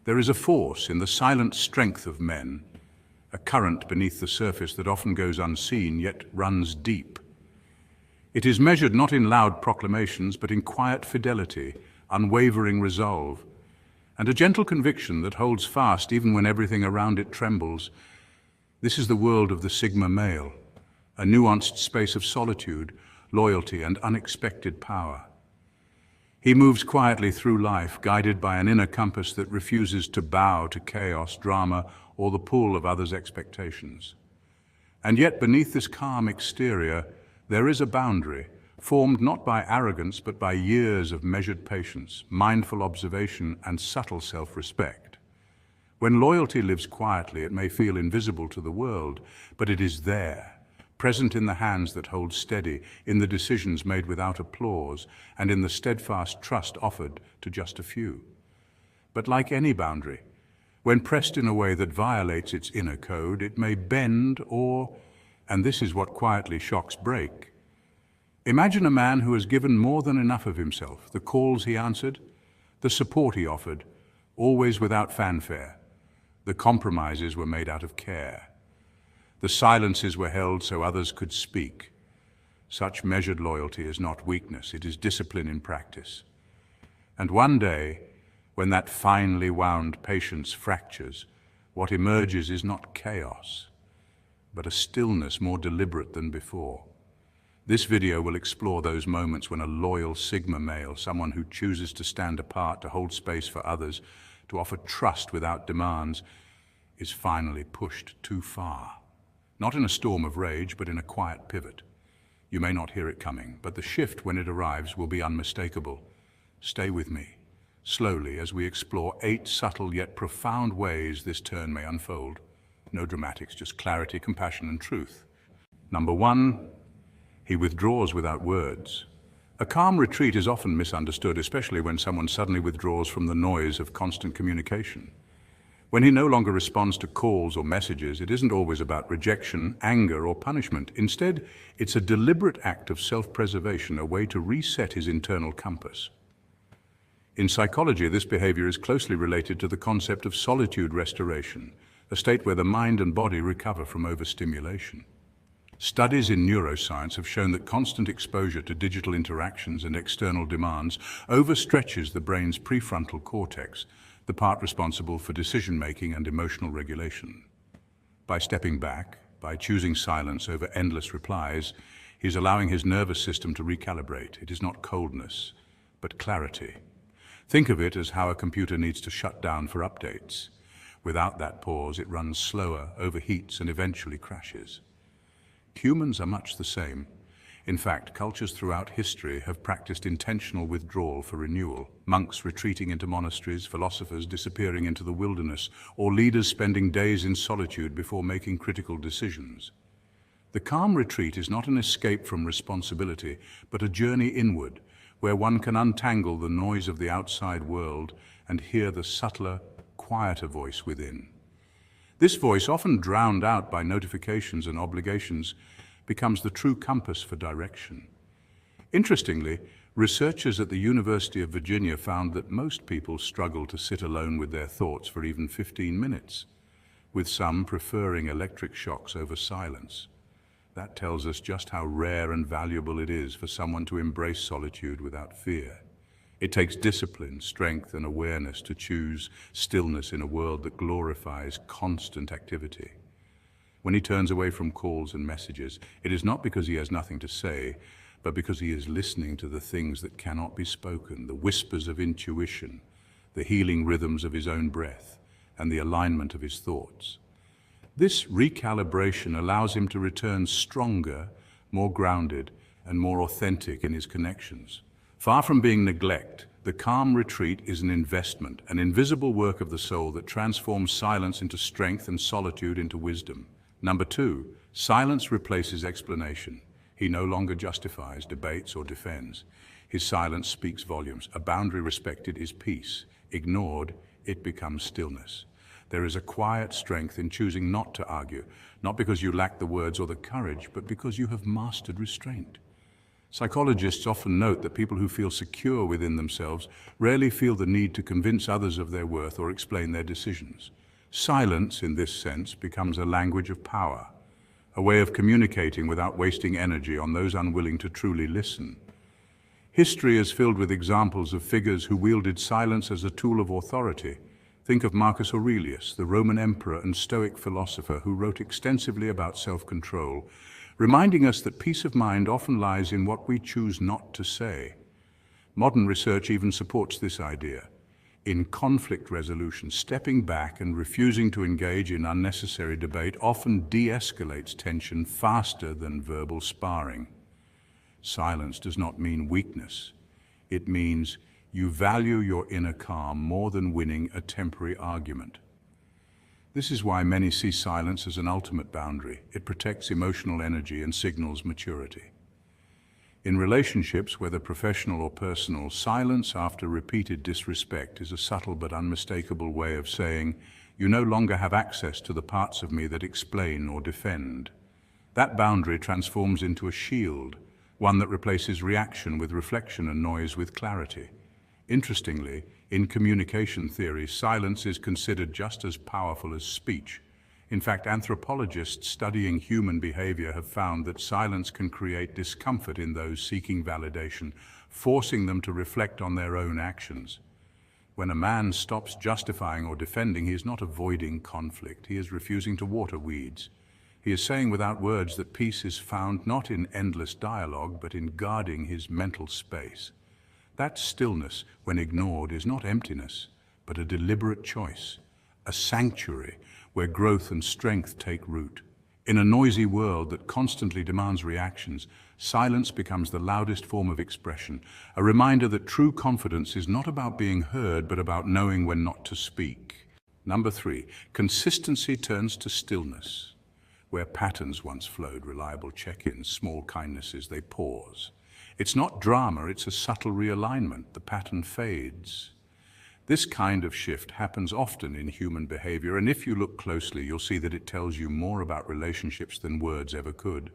There is a force in the silent strength of men, a current beneath the surface that often goes unseen, yet runs deep. It is measured not in loud proclamations, but in quiet fidelity, unwavering resolve, and a gentle conviction that holds fast even when everything around it trembles. This is the world of the Sigma male, a nuanced space of solitude, loyalty, and unexpected power. He moves quietly through life, guided by an inner compass that refuses to bow to chaos, drama, or the pull of others' expectations. And yet, beneath this calm exterior, there is a boundary, formed not by arrogance, but by years of measured patience, mindful observation, and subtle self-respect. When loyalty lives quietly, it may feel invisible to the world, but it is there, present in the hands that hold steady, in the decisions made without applause, and in the steadfast trust offered to just a few. But like any boundary, when pressed in a way that violates its inner code, it may bend or, and this is what quietly shocks, break. Imagine a man who has given more than enough of himself, the calls he answered, the support he offered, always without fanfare. The compromises were made out of care. The silences were held so others could speak. Such measured loyalty is not weakness, it is discipline in practice. And one day, when that finely wound patience fractures, what emerges is not chaos, but a stillness more deliberate than before. This video will explore those moments when a loyal Sigma male, someone who chooses to stand apart, to hold space for others, to offer trust without demands, is finally pushed too far. Not in a storm of rage, but in a quiet pivot. You may not hear it coming, but the shift when it arrives will be unmistakable. Stay with me, slowly, as we explore 8 subtle yet profound ways this turn may unfold. No dramatics, just clarity, compassion, and truth. Number 1, he withdraws without words. A calm retreat is often misunderstood, especially when someone suddenly withdraws from the noise of constant communication. When he no longer responds to calls or messages, it isn't always about rejection, anger, or punishment. Instead, it's a deliberate act of self-preservation, a way to reset his internal compass. In psychology, this behavior is closely related to the concept of solitude restoration, a state where the mind and body recover from overstimulation. Studies in neuroscience have shown that constant exposure to digital interactions and external demands overstretches the brain's prefrontal cortex, the part responsible for decision-making and emotional regulation. By stepping back, by choosing silence over endless replies, he's allowing his nervous system to recalibrate. It is not coldness, but clarity. Think of it as how a computer needs to shut down for updates. Without that pause, it runs slower, overheats, and eventually crashes. Humans are much the same. In fact, cultures throughout history have practiced intentional withdrawal for renewal. Monks retreating into monasteries, philosophers disappearing into the wilderness, or leaders spending days in solitude before making critical decisions. The calm retreat is not an escape from responsibility, but a journey inward, where one can untangle the noise of the outside world and hear the subtler, quieter voice within. This voice, often drowned out by notifications and obligations, becomes the true compass for direction. Interestingly, researchers at the University of Virginia found that most people struggle to sit alone with their thoughts for even 15 minutes, with some preferring electric shocks over silence. That tells us just how rare and valuable it is for someone to embrace solitude without fear. It takes discipline, strength, and awareness to choose stillness in a world that glorifies constant activity. When he turns away from calls and messages, it is not because he has nothing to say, but because he is listening to the things that cannot be spoken, the whispers of intuition, the healing rhythms of his own breath, and the alignment of his thoughts. This recalibration allows him to return stronger, more grounded, and more authentic in his connections. Far from being neglect, the calm retreat is an investment, an invisible work of the soul that transforms silence into strength and solitude into wisdom. Number 2, silence replaces explanation. He no longer justifies, debates, or defends. His silence speaks volumes. A boundary respected is peace. Ignored, it becomes stillness. There is a quiet strength in choosing not to argue, not because you lack the words or the courage, but because you have mastered restraint. Psychologists often note that people who feel secure within themselves rarely feel the need to convince others of their worth or explain their decisions. Silence, in this sense, becomes a language of power, a way of communicating without wasting energy on those unwilling to truly listen. History is filled with examples of figures who wielded silence as a tool of authority. Think of Marcus Aurelius, the Roman emperor and Stoic philosopher who wrote extensively about self-control, reminding us that peace of mind often lies in what we choose not to say. Modern research even supports this idea. In conflict resolution, stepping back and refusing to engage in unnecessary debate often de-escalates tension faster than verbal sparring. Silence does not mean weakness. It means you value your inner calm more than winning a temporary argument. This is why many see silence as an ultimate boundary. It protects emotional energy and signals maturity. In relationships, whether professional or personal, silence after repeated disrespect is a subtle but unmistakable way of saying, you no longer have access to the parts of me that explain or defend. That boundary transforms into a shield, one that replaces reaction with reflection and noise with clarity. Interestingly, in communication theory, silence is considered just as powerful as speech. In fact, anthropologists studying human behavior have found that silence can create discomfort in those seeking validation, forcing them to reflect on their own actions. When a man stops justifying or defending, he is not avoiding conflict. He is refusing to water weeds. He is saying without words that peace is found not in endless dialogue, but in guarding his mental space. That stillness, when ignored, is not emptiness, but a deliberate choice, a sanctuary where growth and strength take root. In a noisy world that constantly demands reactions, silence becomes the loudest form of expression, a reminder that true confidence is not about being heard, but about knowing when not to speak. Number 3, consistency turns to stillness. Where patterns once flowed, reliable check-ins, small kindnesses, they pause. It's not drama, it's a subtle realignment. The pattern fades. This kind of shift happens often in human behavior, and if you look closely, you'll see that it tells you more about relationships than words ever could.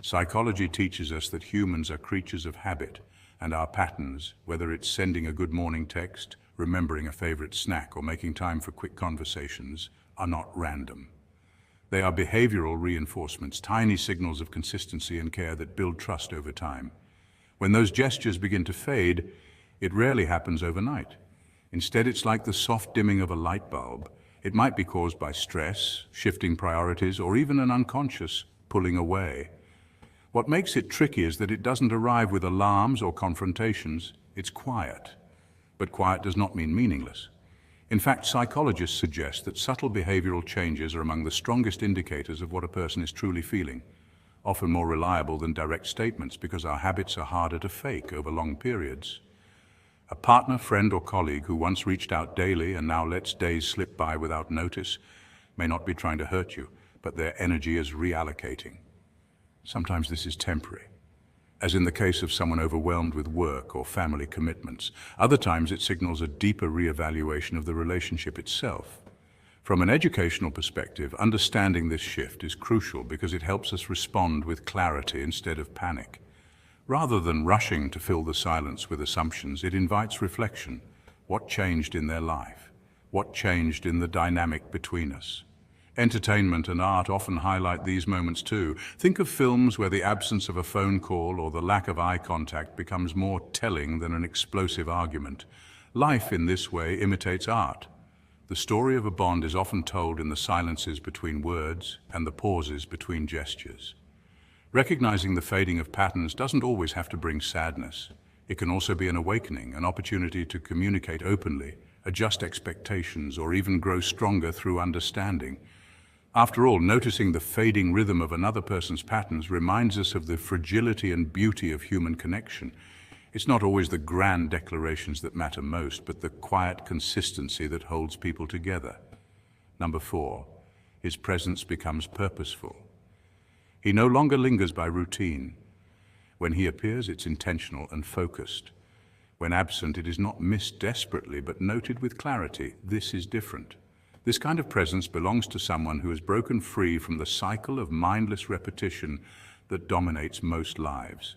Psychology teaches us that humans are creatures of habit, and our patterns, whether it's sending a good morning text, remembering a favorite snack, or making time for quick conversations, are not random. They are behavioral reinforcements, tiny signals of consistency and care that build trust over time. When those gestures begin to fade, it rarely happens overnight. Instead, it's like the soft dimming of a light bulb. It might be caused by stress, shifting priorities, or even an unconscious pulling away. What makes it tricky is that it doesn't arrive with alarms or confrontations. It's quiet. But quiet does not mean meaningless. In fact, psychologists suggest that subtle behavioral changes are among the strongest indicators of what a person is truly feeling, often more reliable than direct statements because our habits are harder to fake over long periods. A partner, friend, or colleague who once reached out daily and now lets days slip by without notice may not be trying to hurt you, but their energy is reallocating. Sometimes this is temporary, as in the case of someone overwhelmed with work or family commitments. Other times it signals a deeper reevaluation of the relationship itself. From an educational perspective, understanding this shift is crucial because it helps us respond with clarity instead of panic. Rather than rushing to fill the silence with assumptions, it invites reflection. What changed in their life? What changed in the dynamic between us? Entertainment and art often highlight these moments too. Think of films where the absence of a phone call or the lack of eye contact becomes more telling than an explosive argument. Life in this way imitates art. The story of a bond is often told in the silences between words and the pauses between gestures. Recognizing the fading of patterns doesn't always have to bring sadness. It can also be an awakening, an opportunity to communicate openly, adjust expectations, or even grow stronger through understanding. After all, noticing the fading rhythm of another person's patterns reminds us of the fragility and beauty of human connection. It's not always the grand declarations that matter most, but the quiet consistency that holds people together. Number 4, his presence becomes purposeful. He no longer lingers by routine. When he appears, it's intentional and focused. When absent, it is not missed desperately, but noted with clarity. This is different. This kind of presence belongs to someone who has broken free from the cycle of mindless repetition that dominates most lives.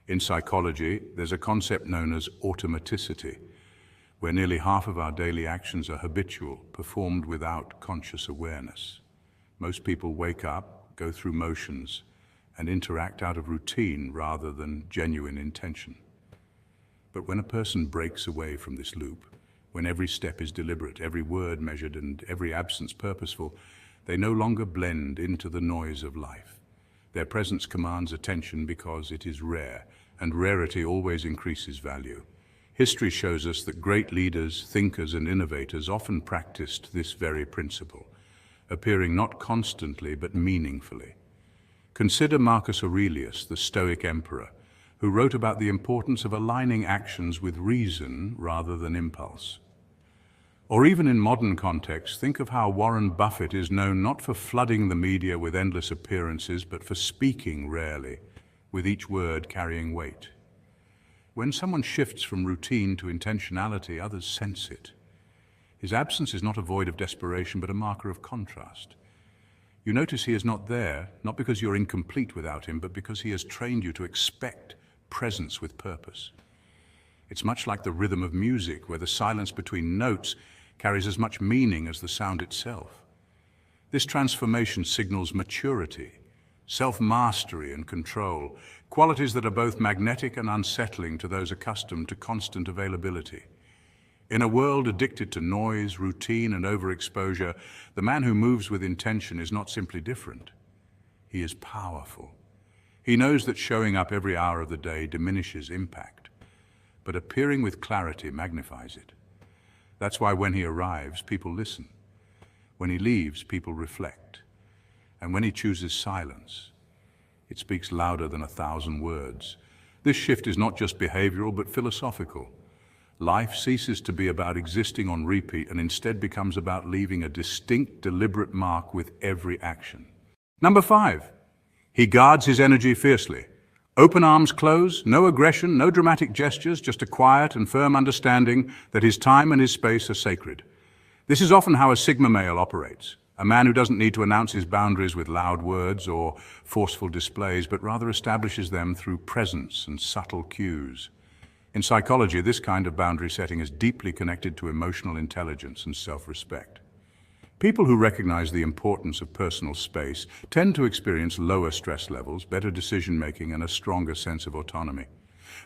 In psychology, there's a concept known as automaticity, where nearly half of our daily actions are habitual, performed without conscious awareness. Most people wake up, go through motions, and interact out of routine rather than genuine intention. But when a person breaks away from this loop, when every step is deliberate, every word measured, and every absence purposeful, they no longer blend into the noise of life. Their presence commands attention because it is rare, and rarity always increases value. History shows us that great leaders, thinkers, and innovators often practiced this very principle, appearing not constantly but meaningfully. Consider Marcus Aurelius, the Stoic emperor, who wrote about the importance of aligning actions with reason rather than impulse. Or even in modern contexts, think of how Warren Buffett is known not for flooding the media with endless appearances, but for speaking rarely, with each word carrying weight. When someone shifts from routine to intentionality, others sense it. His absence is not a void of desperation, but a marker of contrast. You notice he is not there, not because you're incomplete without him, but because he has trained you to expect presence with purpose. It's much like the rhythm of music, where the silence between notes carries as much meaning as the sound itself. This transformation signals maturity, self-mastery and control, qualities that are both magnetic and unsettling to those accustomed to constant availability. In a world addicted to noise, routine, and overexposure, the man who moves with intention is not simply different. He is powerful. He knows that showing up every hour of the day diminishes impact, but appearing with clarity magnifies it. That's why when he arrives, people listen. When he leaves, people reflect. And when he chooses silence, it speaks louder than 1,000 words. This shift is not just behavioral, but philosophical. Life ceases to be about existing on repeat and instead becomes about leaving a distinct, deliberate mark with every action. Number 5, he guards his energy fiercely. Open arms close, no aggression, no dramatic gestures, just a quiet and firm understanding that his time and his space are sacred. This is often how a Sigma male operates, a man who doesn't need to announce his boundaries with loud words or forceful displays, but rather establishes them through presence and subtle cues. In psychology, this kind of boundary setting is deeply connected to emotional intelligence and self-respect. People who recognize the importance of personal space tend to experience lower stress levels, better decision-making, and a stronger sense of autonomy.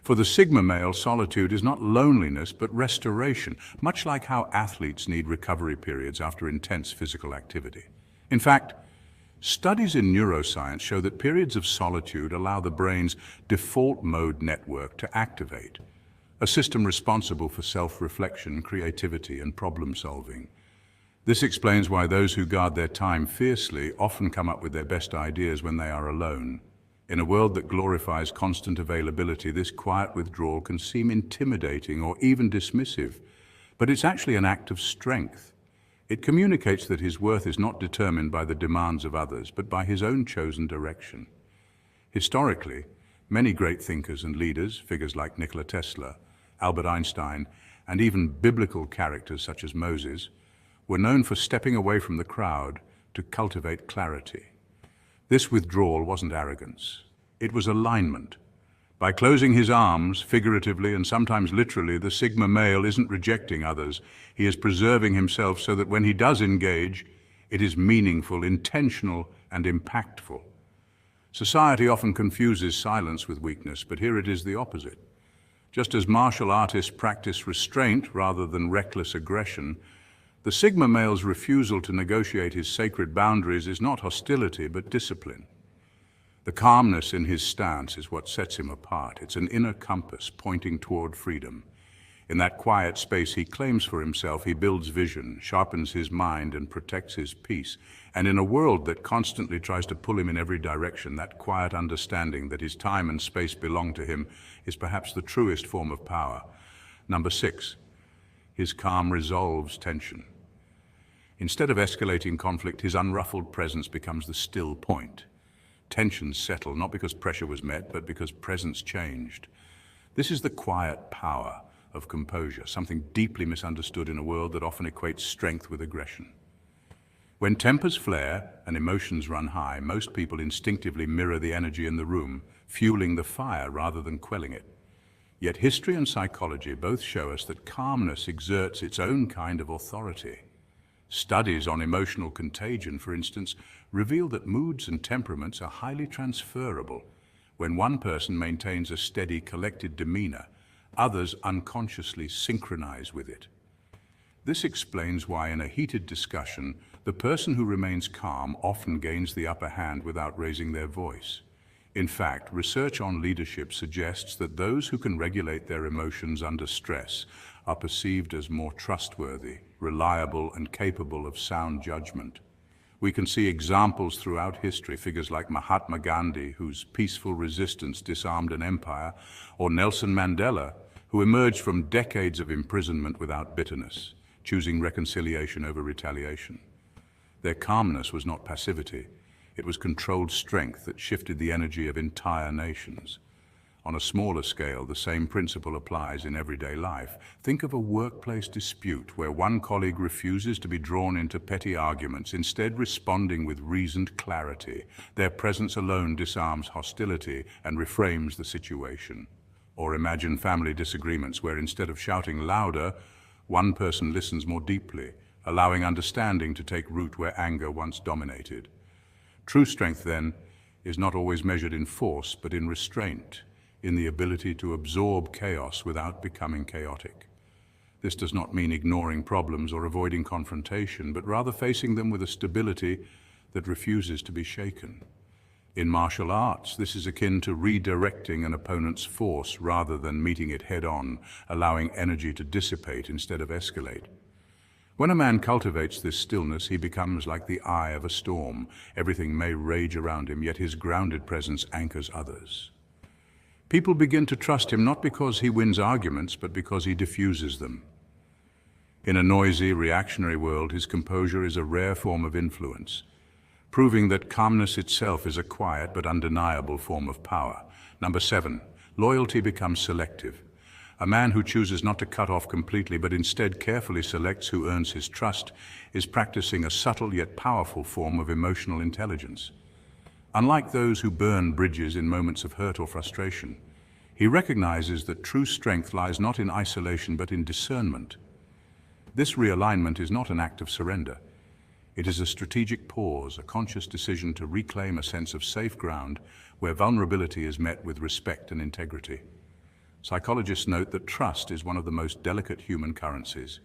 For the Sigma male, solitude is not loneliness, but restoration, much like how athletes need recovery periods after intense physical activity. In fact, studies in neuroscience show that periods of solitude allow the brain's default mode network to activate, a system responsible for self-reflection, creativity, and problem-solving. This explains why those who guard their time fiercely often come up with their best ideas when they are alone. In a world that glorifies constant availability, this quiet withdrawal can seem intimidating or even dismissive, but it's actually an act of strength. It communicates that his worth is not determined by the demands of others, but by his own chosen direction. Historically, many great thinkers and leaders, figures like Nikola Tesla, Albert Einstein, and even biblical characters such as Moses, were known for stepping away from the crowd to cultivate clarity. This withdrawal wasn't arrogance. It was alignment. By closing his arms, figuratively and sometimes literally, the Sigma male isn't rejecting others. He is preserving himself so that when he does engage, it is meaningful, intentional, and impactful. Society often confuses silence with weakness, but here it is the opposite. Just as martial artists practice restraint rather than reckless aggression, the Sigma male's refusal to negotiate his sacred boundaries is not hostility, but discipline. The calmness in his stance is what sets him apart. It's an inner compass pointing toward freedom. In that quiet space he claims for himself, he builds vision, sharpens his mind, and protects his peace. And in a world that constantly tries to pull him in every direction, that quiet understanding that his time and space belong to him is perhaps the truest form of power. Number 6. His calm resolves tension. Instead of escalating conflict, his unruffled presence becomes the still point. Tensions settle, not because pressure was met, but because presence changed. This is the quiet power of composure, something deeply misunderstood in a world that often equates strength with aggression. When tempers flare and emotions run high, most people instinctively mirror the energy in the room, fueling the fire rather than quelling it. Yet history and psychology both show us that calmness exerts its own kind of authority. Studies on emotional contagion, for instance, reveal that moods and temperaments are highly transferable. When one person maintains a steady, collected demeanor, others unconsciously synchronize with it. This explains why in a heated discussion, the person who remains calm often gains the upper hand without raising their voice. In fact, research on leadership suggests that those who can regulate their emotions under stress are perceived as more trustworthy, reliable, and capable of sound judgment. We can see examples throughout history, figures like Mahatma Gandhi, whose peaceful resistance disarmed an empire, or Nelson Mandela, who emerged from decades of imprisonment without bitterness, choosing reconciliation over retaliation. Their calmness was not passivity. It was controlled strength that shifted the energy of entire nations. On a smaller scale, the same principle applies in everyday life. Think of a workplace dispute where one colleague refuses to be drawn into petty arguments, instead responding with reasoned clarity. Their presence alone disarms hostility and reframes the situation. Or imagine family disagreements where instead of shouting louder, one person listens more deeply, allowing understanding to take root where anger once dominated. True strength, then, is not always measured in force, but in restraint, in the ability to absorb chaos without becoming chaotic. This does not mean ignoring problems or avoiding confrontation, but rather facing them with a stability that refuses to be shaken. In martial arts, this is akin to redirecting an opponent's force rather than meeting it head-on, allowing energy to dissipate instead of escalate. When a man cultivates this stillness, he becomes like the eye of a storm. Everything may rage around him, yet his grounded presence anchors others. People begin to trust him not because he wins arguments, but because he diffuses them. In a noisy, reactionary world, his composure is a rare form of influence, proving that calmness itself is a quiet but undeniable form of power. Number 7, loyalty becomes selective. A man who chooses not to cut off completely but instead carefully selects who earns his trust is practicing a subtle yet powerful form of emotional intelligence. Unlike those who burn bridges in moments of hurt or frustration, he recognizes that true strength lies not in isolation but in discernment. This realignment is not an act of surrender. It is a strategic pause, a conscious decision to reclaim a sense of safe ground where vulnerability is met with respect and integrity. Psychologists note that trust is one of the most delicate human currencies,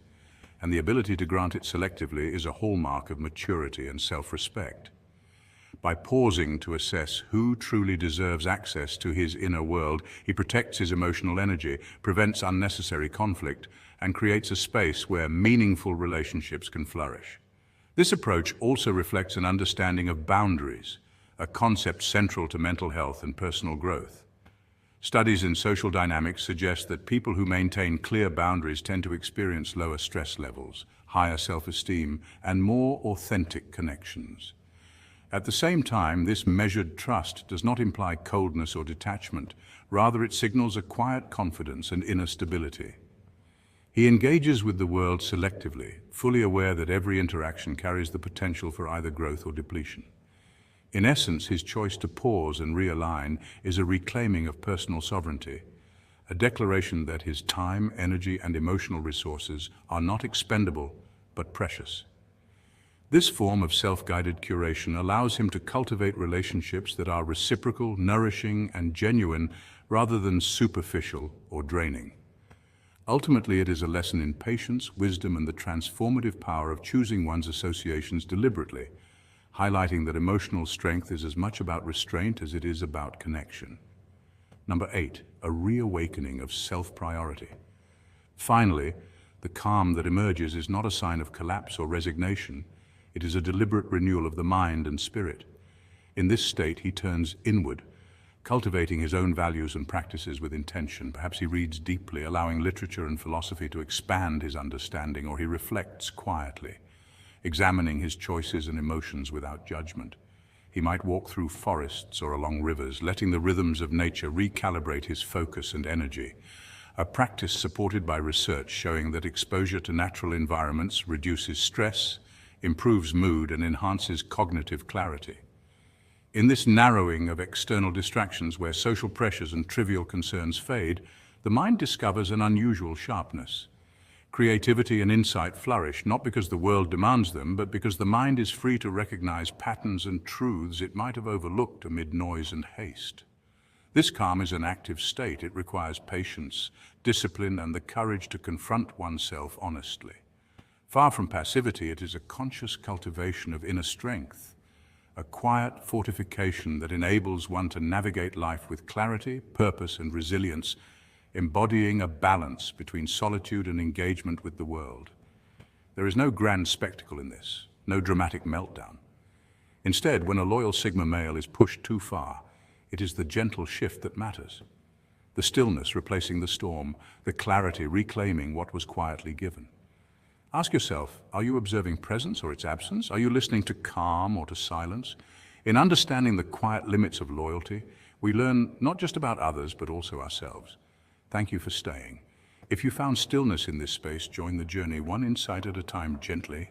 and the ability to grant it selectively is a hallmark of maturity and self-respect. By pausing to assess who truly deserves access to his inner world, he protects his emotional energy, prevents unnecessary conflict, and creates a space where meaningful relationships can flourish. This approach also reflects an understanding of boundaries, a concept central to mental health and personal growth. Studies in social dynamics suggest that people who maintain clear boundaries tend to experience lower stress levels, higher self-esteem, and more authentic connections. At the same time, this measured trust does not imply coldness or detachment. Rather, it signals a quiet confidence and inner stability. He engages with the world selectively, fully aware that every interaction carries the potential for either growth or depletion. In essence, his choice to pause and realign is a reclaiming of personal sovereignty, a declaration that his time, energy, and emotional resources are not expendable, but precious. This form of self-guided curation allows him to cultivate relationships that are reciprocal, nourishing, and genuine rather than superficial or draining. Ultimately, it is a lesson in patience, wisdom, and the transformative power of choosing one's associations deliberately, highlighting that emotional strength is as much about restraint as it is about connection. Number 8, a reawakening of self-priority. Finally, the calm that emerges is not a sign of collapse or resignation. It is a deliberate renewal of the mind and spirit. In this state, he turns inward, cultivating his own values and practices with intention. Perhaps he reads deeply, allowing literature and philosophy to expand his understanding, or he reflects quietly, examining his choices and emotions without judgment. He might walk through forests or along rivers, letting the rhythms of nature recalibrate his focus and energy. A practice supported by research showing that exposure to natural environments reduces stress, improves mood, and enhances cognitive clarity. In this narrowing of external distractions where social pressures and trivial concerns fade, the mind discovers an unusual sharpness. Creativity and insight flourish, not because the world demands them, but because the mind is free to recognize patterns and truths it might have overlooked amid noise and haste. This calm is an active state. It requires patience, discipline, and the courage to confront oneself honestly. Far from passivity, it is a conscious cultivation of inner strength, a quiet fortification that enables one to navigate life with clarity, purpose, and resilience, embodying a balance between solitude and engagement with the world. There is no grand spectacle in this, no dramatic meltdown. Instead, when a loyal Sigma male is pushed too far, it is the gentle shift that matters. The stillness replacing the storm, the clarity reclaiming what was quietly given. Ask yourself, are you observing presence or its absence? Are you listening to calm or to silence? In understanding the quiet limits of loyalty, we learn not just about others, but also ourselves. Thank you for staying. If you found stillness in this space, join the journey one insight at a time, gently,